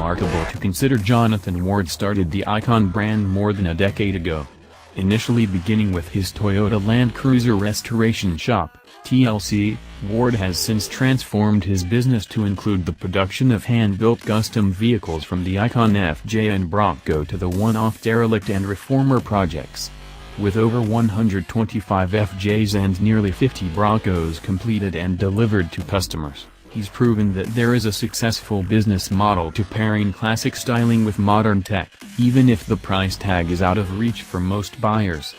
remarkable to consider Jonathon Ward started the ICON brand more than a decade ago. Initially beginning with his Toyota Landcruiser restoration shop, TLC, Ward has since transformed his business to include the production of hand-built custom vehicles from the ICON FJ and Bronco to the one-off Derelict and Reformer projects. With over 125 FJs and nearly 50 Broncos completed and delivered to customers, he's proven that there is a successful business model to pairing classic styling with modern tech, even if the price tag is out of reach for most buyers.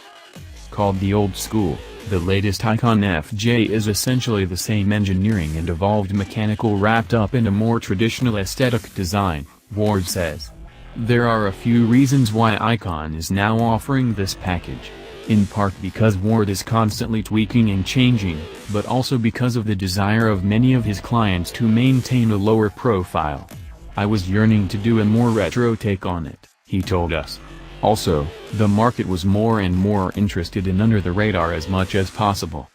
Called the Old School, the latest ICON FJ is essentially the same engineering and evolved mechanical wrapped up in a more traditional aesthetic design, Ward says. There are a few reasons why ICON is now offering this package. In part because Ward is constantly tweaking and changing, but also because of the desire of many of his clients to maintain a lower profile. I was yearning to do a more retro take on it, he told us. Also, the market was more and more interested in under the radar as much as possible.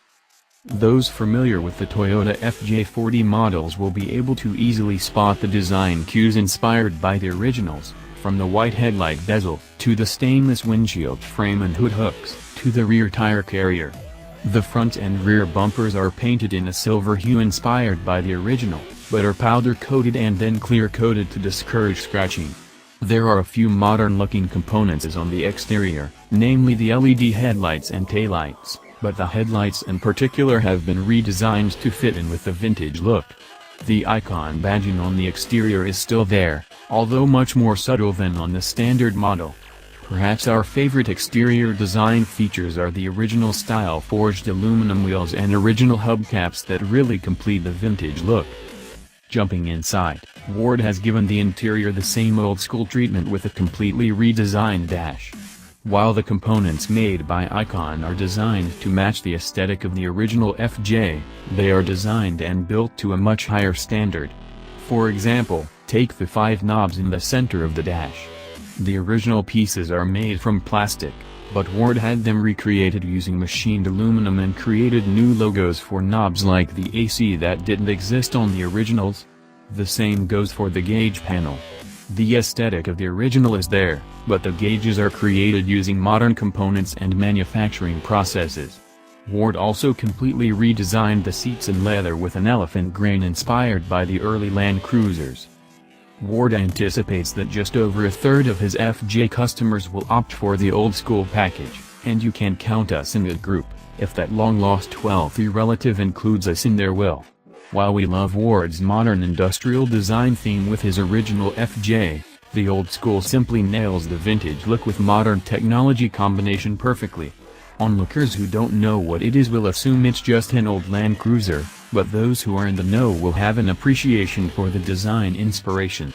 Those familiar with the Toyota FJ40 models will be able to easily spot the design cues inspired by the originals, from the white headlight bezel, to the stainless windshield frame and hood hooks, to the rear tire carrier. The front and rear bumpers are painted in a silver hue inspired by the original, but are powder-coated and then clear-coated to discourage scratching. There are a few modern-looking components on the exterior, namely the LED headlights and taillights, but the headlights in particular have been redesigned to fit in with the vintage look. The ICON badging on the exterior is still there, although much more subtle than on the standard model. Perhaps our favorite exterior design features are the original style forged aluminum wheels and original hubcaps that really complete the vintage look. Jumping inside, Ward has given the interior the same old-school treatment with a completely redesigned dash. While the components made by ICON are designed to match the aesthetic of the original FJ, they are designed and built to a much higher standard. For example, take the 5 knobs in the center of the dash. The original pieces are made from plastic, but Ward had them recreated using machined aluminum and created new logos for knobs like the AC that didn't exist on the originals. The same goes for the gauge panel. The aesthetic of the original is there, but the gauges are created using modern components and manufacturing processes. Ward also completely redesigned the seats in leather with an elephant grain inspired by the early Landcruisers. Ward anticipates that just over a third of his FJ customers will opt for the old school package, and you can count us in that group, if that long-lost wealthy relative includes us in their will. While we love Ward's modern industrial design theme with his original FJ, the old school simply nails the vintage look with modern technology combination perfectly. Onlookers who don't know what it is will assume it's just an old Landcruiser, but those who are in the know will have an appreciation for the design inspiration.